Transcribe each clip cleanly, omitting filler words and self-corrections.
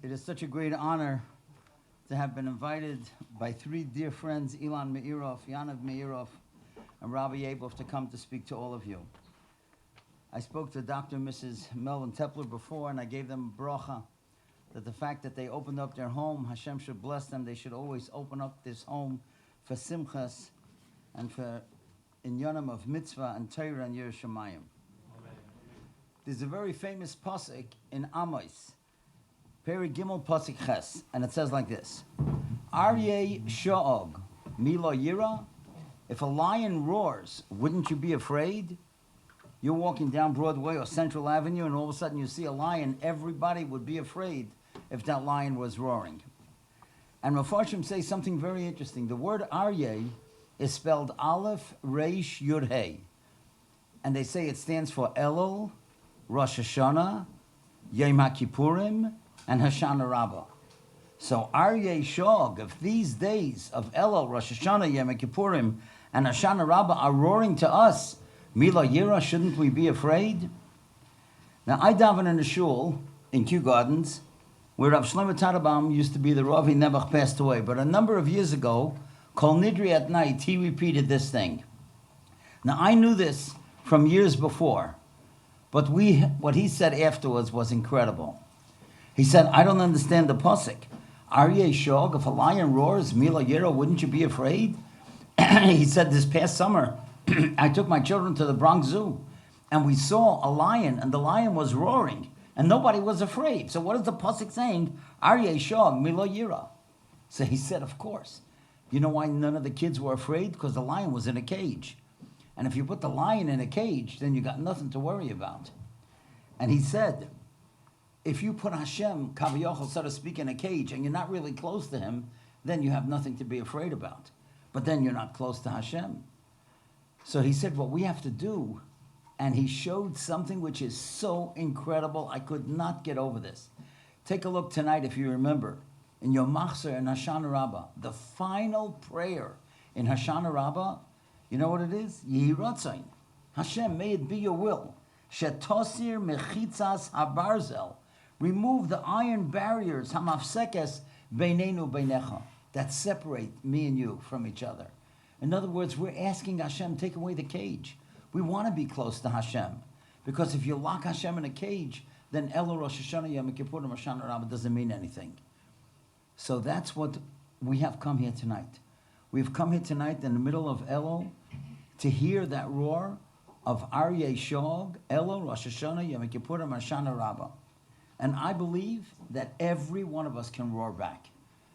It is such a great honor to have been invited by three dear friends, Ilan Meirov, Yanav Meirov, and Rabbi Abel, to come to speak to all of you. I spoke to Dr. and Mrs. Melvin Tepler before, and I gave them a bracha that the fact that they opened up their home, Hashem should bless them. They should always open up this home for simchas and for inyanim of mitzvah and Torah and Yiras Shamayim. There's a very famous pasuk in Amos, Peri Gimel Pasuk Ches, and it says like this: Aryeh Sha'og Milo Yira. If a lion roars, wouldn't you be afraid? You're walking down Broadway or Central Avenue, and all of a sudden you see a lion. Everybody would be afraid if that lion was roaring. And Mefarshim say something very interesting. The word Aryeh is spelled Aleph Reish Yud Hey, and they say it stands for Elul, Rosh Hashanah, Yom HaKippurim, and Hoshana Rabbah. So Aryeh Shog, if these days of Elul, Rosh Hashanah, Yom HaKippurim, and Hoshana Rabbah are roaring to us, Mila Yira, shouldn't we be afraid? Now I daven in a shul in Kew Gardens, where Rav Shlomo Tarabam used to be the Rav. He never passed away, but a number of years ago, Kol Nidri at night, he repeated this thing. Now I knew this from years before, but what he said afterwards was incredible. He said, I don't understand the pasuk. Aryeh Shog, if a lion roars, Mila Yira, wouldn't you be afraid? He said, this past summer, I took my children to the Bronx Zoo, and we saw a lion, and the lion was roaring, and nobody was afraid. So what is the pasuk saying? Aryeh Shog, Mila Yira. So he said, of course. You know why none of the kids were afraid? Because the lion was in a cage. And if you put the lion in a cage, then you got nothing to worry about. And he said, if you put Hashem, Kaviyachal, so to speak, in a cage, and you're not really close to him, then you have nothing to be afraid about. But then you're not close to Hashem. So he said, what we have to do, and he showed something which is so incredible, I could not get over this. Take a look tonight, if you remember, in your Machzor and Hoshana Rabbah, the final prayer in Hoshana Rabbah, you know what it is? Yehi Ratzain. Hashem, may it be your will. Shetosir mechitzas habarzel. Remove the iron barriers, hamafsekes beinenu beinecha, that separate me and you from each other. In other words, we're asking Hashem, take away the cage. We want to be close to Hashem. Because if you lock Hashem in a cage, then Elul, Rosh Hashanah, Yom Kippurim, Hoshana Rabbah doesn't mean anything. So that's what we have come here tonight. We've come here tonight in the middle of Elul to hear that roar of Aryeh Shog, Elul, Rosh Hashanah, Yom Kippurim, Hoshana Rabbah. And I believe that every one of us can roar back.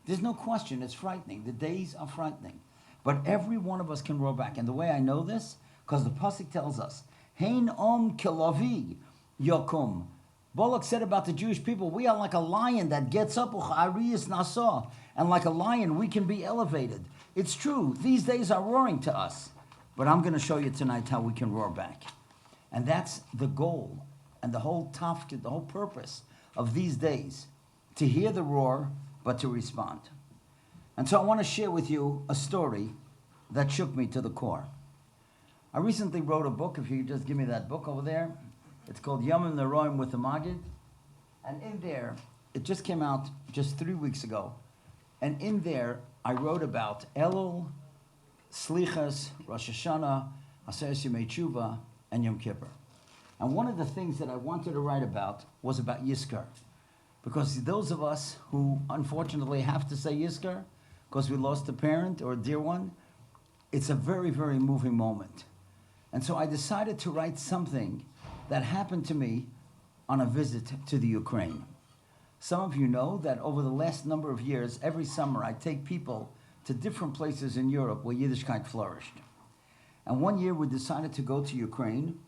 There's no question, it's frightening. The days are frightening. But every one of us can roar back. And the way I know this, because the pasuk tells us, Hein om kilavi yokum. Balak said about the Jewish people, we are like a lion that gets up, and like a lion, we can be elevated. It's true, these days are roaring to us. But I'm going to show you tonight how we can roar back. And that's the goal, and the whole tafkid, the whole purpose of these days, to hear the roar, but to respond. And so I want to share with you a story that shook me to the core. I recently wrote a book, if you could just give me that book over there. It's called Yomim Neroim with the Magid. And in there, it just came out just 3 weeks ago. And in there, I wrote about Elul, Slichas, Rosh Hashanah, Aseret Yemei Tshuva, and Yom Kippur. And one of the things that I wanted to write about was about Yizkar. Because those of us who unfortunately have to say Yizkar, because we lost a parent or a dear one, it's a very, very moving moment. And so I decided to write something that happened to me on a visit to the Ukraine. Some of you know that over the last number of years, every summer I take people to different places in Europe where Yiddishkeit flourished. And one year we decided to go to Ukraine,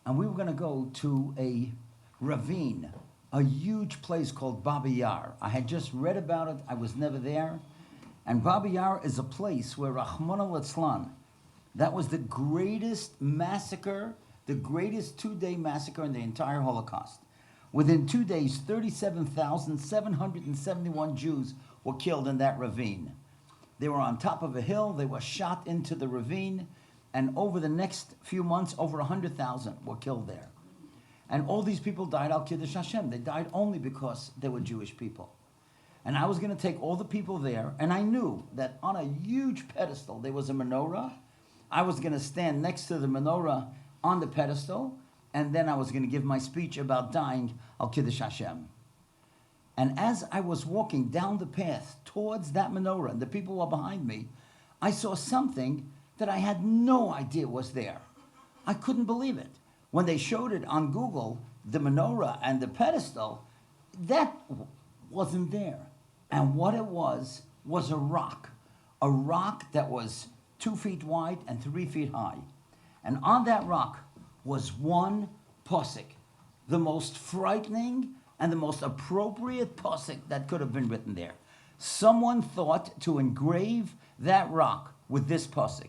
and we were going to go to a ravine, a huge place called Babi Yar. I had just read about it, I was never there. And Babi Yar is a place where Rachmana litzlan, that was the greatest massacre, the greatest 2-day massacre in the entire Holocaust. Within 2 days, 37,771 Jews were killed in that ravine. They were on top of a hill, they were shot into the ravine, and over the next few months, over 100,000 were killed there. And all these people died al Kiddush Hashem. They died only because they were Jewish people. And I was going to take all the people there, and I knew that on a huge pedestal there was a menorah. I was going to stand next to the menorah on the pedestal, and then I was going to give my speech about dying al Kiddush Hashem. And as I was walking down the path towards that menorah, and the people were behind me, I saw something that I had no idea was there. I couldn't believe it. When they showed it on Google, the menorah and the pedestal, that wasn't there. And what it was a rock that was 2 feet wide and 3 feet high. And on that rock was one pasuk, the most frightening and the most appropriate pasuk that could have been written there. Someone thought to engrave that rock with this pasuk: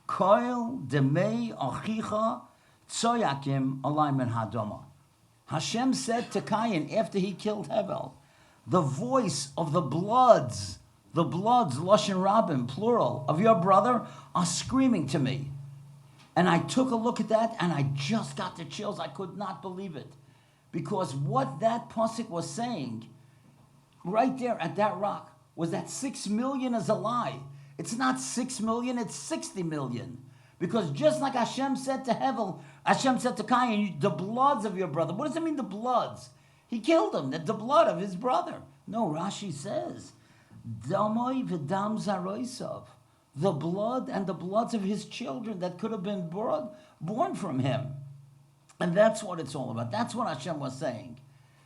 Koil demei achicha tzoyakim alay min hadoma. Hashem said to Cain after he killed Hevel, the voice of the bloods, Lashon Rabim, plural, of your brother are screaming to me. And I took a look at that and I just got the chills. I could not believe it. Because what that pasuk was saying, right there at that rock, was that 6 million is a lie. It's not 6 million, it's 60 million. Because just like Hashem said to Hevel, Hashem said to Cain, the bloods of your brother. What does it mean, the bloods? He killed him, the blood of his brother. No, Rashi says, Damoi v'dam zaroisav, the blood and the bloods of his children that could have been born from him. And that's what it's all about. That's what Hashem was saying.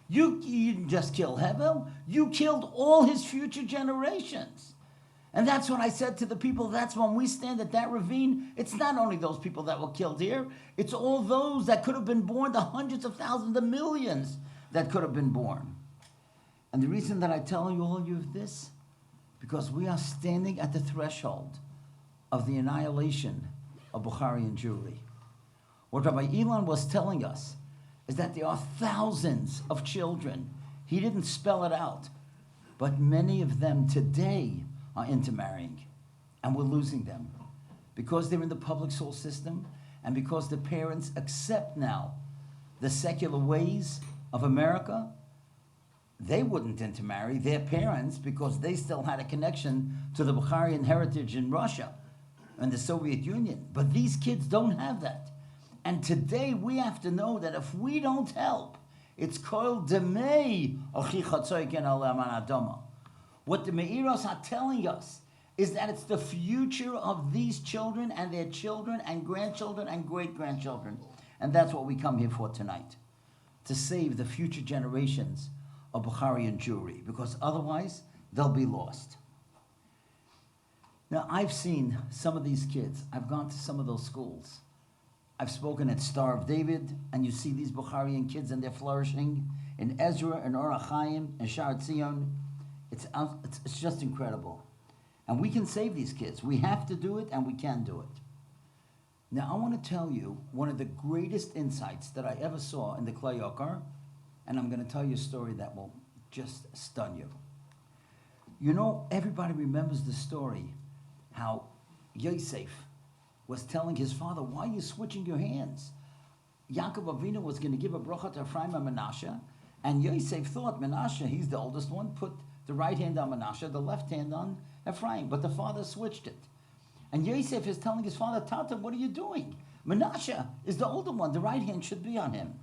You didn't just kill Hevel, you killed all his future generations. And that's what I said to the people. That's when we stand at that ravine. It's not only those people that were killed here, it's all those that could have been born, the hundreds of thousands, the millions that could have been born. And the reason that I tell you all of this, because we are standing at the threshold of the annihilation of Bukharian Jewry. What Rabbi Elon was telling us is that there are thousands of children. He didn't spell it out, but many of them today are intermarrying, and we're losing them because they're in the public school system and because the parents accept now the secular ways of America. They wouldn't intermarry, their parents, because they still had a connection to the Bukharian heritage in Russia and the Soviet Union. But these kids don't have that. And today we have to know that if we don't help, it's called demei achicha tzoyken alei man adama. What the Meiros are telling us is that it's the future of these children and their children and grandchildren and great-grandchildren. And that's what we come here for tonight, to save the future generations of Bukharian Jewry, because otherwise they'll be lost. Now, I've seen some of these kids. I've gone to some of those schools. I've spoken at Star of David, and you see these Bukharian kids and they're flourishing in Ezra and Or HaChaim and Shar Tzion. It's just incredible. And we can save these kids. We have to do it, and we can do it. Now, I want to tell you one of the greatest insights that I ever saw in the Klei Yakar, and I'm going to tell you a story that will just stun you. You know, everybody remembers the story how Yosef was telling his father, why are you switching your hands? Yaakov Avinu was going to give a bracha to Ephraim and Menashe, and Yosef thought Menashe, he's the oldest one, put the right hand on Menashe, the left hand on Ephraim, but the father switched it. And Yosef is telling his father, Tata, what are you doing? Menashe is the older one, the right hand should be on him.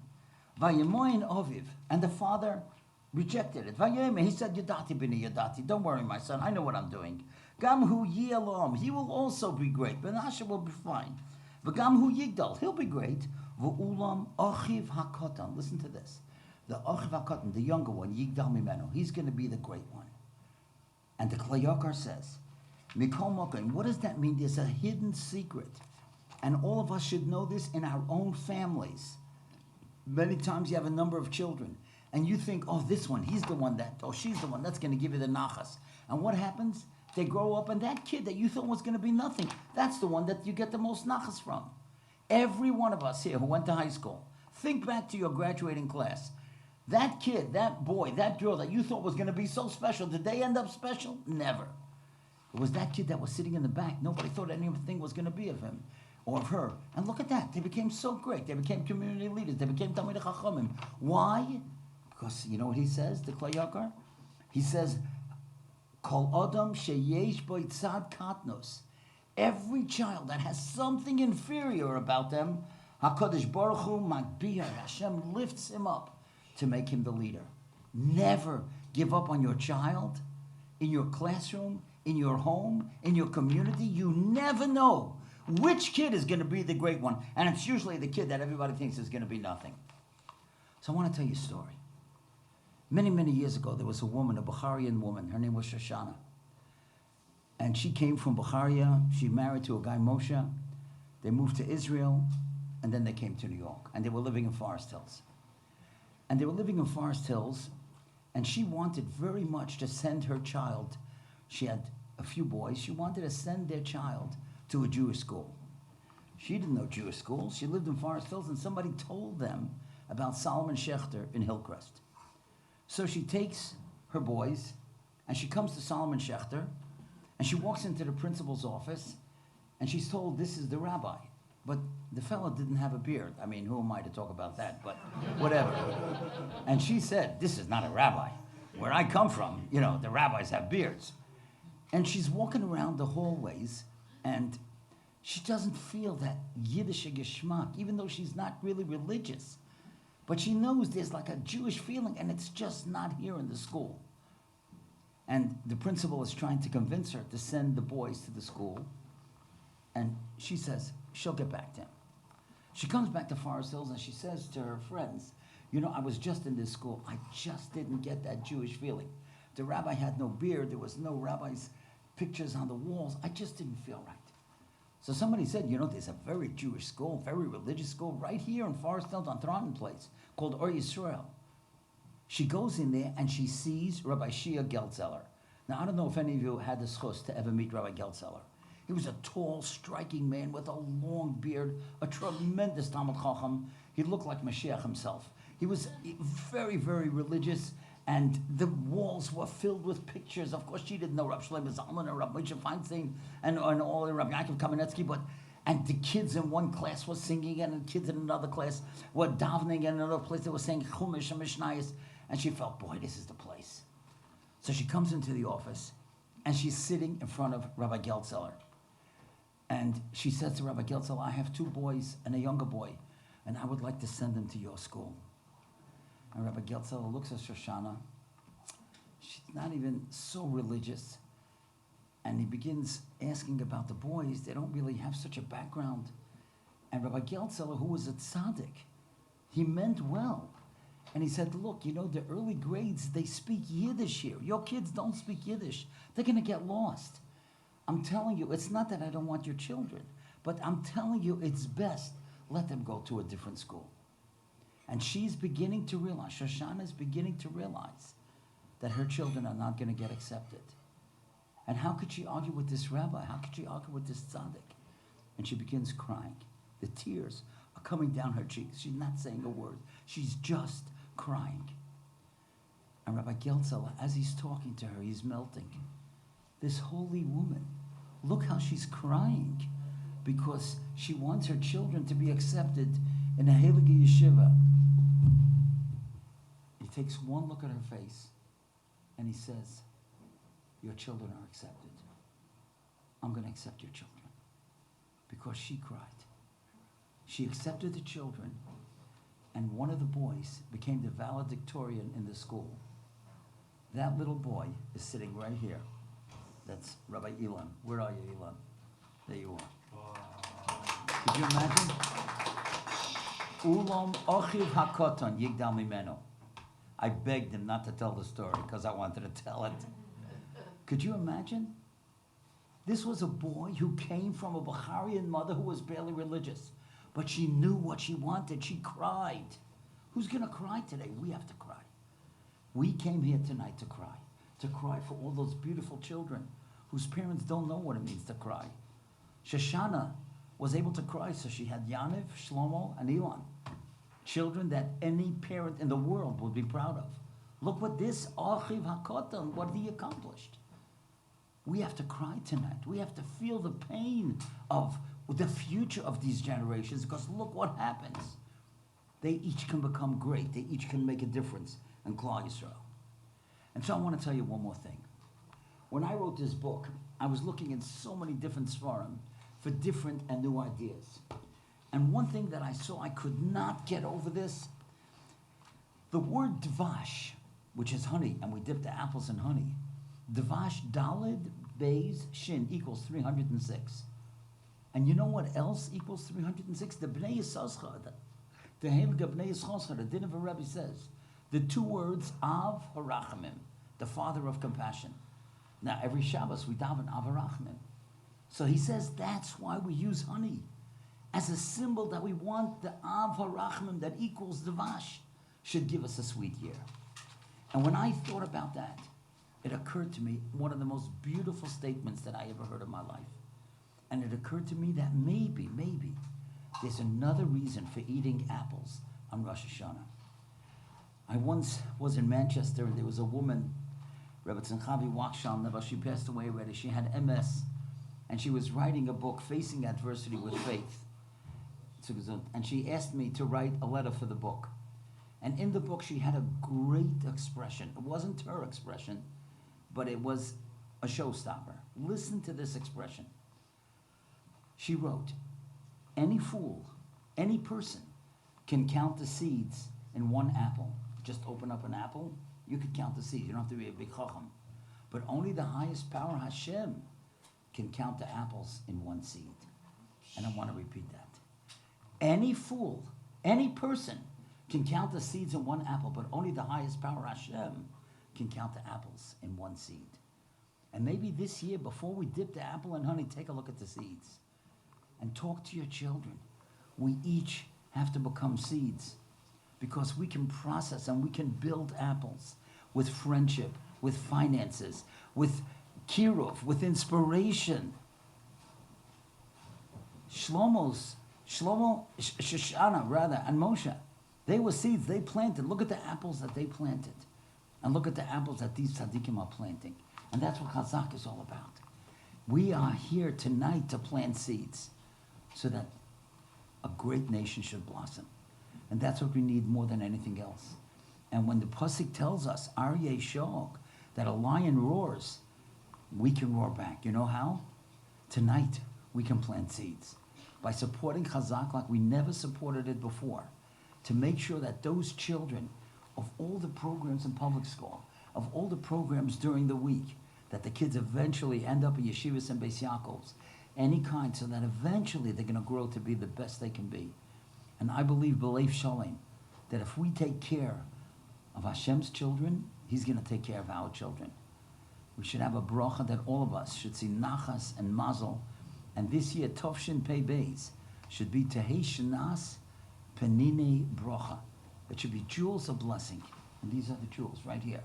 Vayemoin Oviv, and the father rejected it. Vayem, he said, Yadati bini Yadati, don't worry, my son, I know what I'm doing. Gam hu yilom, he will also be great. Menashe will be fine. V'gam hu yigdal, he'll be great. V'ulam achiv hakotan, listen to this. The achiv hakotan, the younger one, yigdal mimenu, he's going to be the great one. And the Klei Yakar says, Mikol Mokim, what does that mean? There's a hidden secret. And all of us should know this in our own families. Many times you have a number of children, and you think, oh, this one, he's the one that, oh, she's the one that's going to give you the nachas. And what happens? They grow up, and that kid that you thought was going to be nothing, that's the one that you get the most nachas from. Every one of us here who went to high school, think back to your graduating class. That kid, that boy, that girl that you thought was going to be so special, did they end up special? Never. It was that kid that was sitting in the back. Nobody thought anything was going to be of him or of her. And look at that. They became so great. They became community leaders. They became Talmidei Chachamim. Why? Because you know what he says, the Klei Yakar? He says, Kol Adam sheyesh bo tzad katnos. Every child that has something inferior about them, HaKadosh Baruch Hu Magbiyah, Hashem lifts him up to make him the leader. Never give up on your child, in your classroom, in your home, in your community. You never know which kid is going to be the great one. And it's usually the kid that everybody thinks is going to be nothing. So I want to tell you a story. Many, many years ago, there was a woman, a Bukharian woman. Her name was Shoshana. And she came from Bukharia. She married to a guy, Moshe. They moved to Israel, and then they came to New York. And they were living in Forest Hills. And she wanted very much to send her child. She had a few boys. She wanted to send their child to a Jewish school. She didn't know Jewish schools. She lived in Forest Hills, and somebody told them about Solomon Schechter in Hillcrest. So she takes her boys, and she comes to Solomon Schechter, and she walks into the principal's office, and she's told, this is the rabbi. But the fellow didn't have a beard. I mean, who am I to talk about that? But whatever. And she said, this is not a rabbi. Where I come from, the rabbis have beards. And she's walking around the hallways, and she doesn't feel that Yiddish geschmack, even though she's not really religious. But she knows there's like a Jewish feeling, and it's just not here in the school. And the principal is trying to convince her to send the boys to the school. And she says, she'll get back to him. She comes back to Forest Hills, and she says to her friends, I was just in this school. I just didn't get that Jewish feeling. The rabbi had no beard. There was no rabbi's pictures on the walls. I just didn't feel right. So somebody said, there's a very Jewish school, very religious school right here in Forest Hills on Toronto Place called Or Yisrael. She goes in there and she sees Rabbi Shia Geltzeller. Now, I don't know if any of you had the schus to ever meet Rabbi Geltzeller. He was a tall, striking man with a long beard, a tremendous Talmud Chacham. He looked like Mashiach himself. He was very, very religious, and the walls were filled with pictures. Of course, she didn't know Rabbi Shlomo Zalman or Rabbi Moshe Feinstein and all the Rabbi Yaakov Kamenetsky, and the kids in one class were singing, and the kids in another class were davening, and another place they were saying Chumash and Mishnayos, and she felt, boy, this is the place. So she comes into the office, and she's sitting in front of Rabbi Geltzeller. And she says to Rabbi Geltzeller, I have 2 boys and a younger boy, and I would like to send them to your school. And Rabbi Geltzeller looks at Shoshana. She's not even so religious. And he begins asking about the boys. They don't really have such a background. And Rabbi Geltzeller, who was a tzaddik, he meant well. And he said, look, the early grades, they speak Yiddish here. Your kids don't speak Yiddish. They're going to get lost. I'm telling you, it's not that I don't want your children, but I'm telling you it's best. Let them go to a different school. And she's beginning to realize, Shoshana is beginning to realize that her children are not going to get accepted. And how could she argue with this rabbi? How could she argue with this tzaddik? And she begins crying. The tears are coming down her cheeks. She's not saying a word. She's just crying. And Rabbi Geltzeller, as he's talking to her, he's melting. This holy woman, look how she's crying because she wants her children to be accepted in a Heilige Yeshiva. He takes one look at her face and he says, your children are accepted. I'm going to accept your children. Because she cried. She accepted the children, and one of the boys became the valedictorian in the school. That little boy is sitting right here. That's Rabbi Elon. Where are you, Elon? There you are. Could you imagine? Ulam ochiv hakoton yigdal mimeno. I begged him not to tell the story because I wanted to tell it. Could you imagine? This was a boy who came from a Bukharian mother who was barely religious, but she knew what she wanted. She cried. Who's going to cry today? We have to cry. We came here tonight to cry for all those beautiful children whose parents don't know what it means to cry. Shoshana was able to cry, so she had Yaniv, Shlomo, and Elon, children that any parent in the world would be proud of. Look what this Achiv HaKotan, what he accomplished. We have to cry tonight. We have to feel the pain of the future of these generations, because look what happens. They each can become great. They each can make a difference in Klal Yisrael. And so I want to tell you one more thing. When I wrote this book, I was looking at so many different svarim for different and new ideas. And one thing that I saw, I could not get over this. The word dvash, which is honey, and we dip the apples in honey. Dvash dalid beis shin equals 306. And you know what else equals 306? The Bnei Yisachar, the Heilige Bnei Yisachar, the din of a Rabbi says, the two words Av Harachamim, the father of compassion. Now every Shabbos we daven Av Harachamim. So he says that's why we use honey, as a symbol that we want the Av Harachamim that equals Dvash should give us a sweet year. And when I thought about that, it occurred to me one of the most beautiful statements that I ever heard in my life. And it occurred to me that maybe, there's another reason for eating apples on Rosh Hashanah. I once was in Manchester, and there was a woman, Rabbi Tzanchavi Waksham, she passed away already. She had MS, and she was writing a book, Facing Adversity with Faith. And she asked me to write a letter for the book. And in the book, she had a great expression. It wasn't her expression, but it was a showstopper. Listen to this expression. She wrote, any fool, any person can count the seeds in one apple. Just open up an apple, you could count the seeds. You don't have to be a big chacham. But only the highest power, Hashem, can count the apples in one seed. And I want to repeat that. Any fool, any person can count the seeds in one apple, but only the highest power, Hashem, can count the apples in one seed. And maybe this year, before we dip the apple in honey, take a look at the seeds. And talk to your children. We each have to become seeds, because we can process and we can build apples with friendship, with finances, with kiruv, with inspiration. Shlomo, Shoshana, rather, and Moshe, they were seeds they planted. Look at the apples that they planted. And look at the apples that these tzaddikim are planting. And that's what Chazaq is all about. We are here tonight to plant seeds so that a great nation should blossom. And that's what we need more than anything else. And when the Pasuk tells us, Aryeh Shog, that a lion roars, we can roar back. You know how? Tonight, we can plant seeds. By supporting Chazaq like we never supported it before, to make sure that those children, of all the programs in public school, of all the programs during the week, that the kids eventually end up in yeshivas and Beis Yaakovs, any kind, so that eventually they're going to grow to be the best they can be. And I believe, B'leif Shalom, that if we take care of Hashem's children, He's going to take care of our children. We should have a bracha that all of us should see nachas and mazel. And this year, Tovshin Pei Beis should be Tehei Shanas Penine Bracha. It should be jewels of blessing. And these are the jewels right here.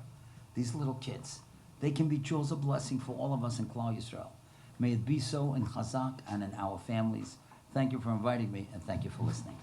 These little kids. They can be jewels of blessing for all of us in Klal Yisrael. May it be so in Chazaq and in our families. Thank you for inviting me, and thank you for listening.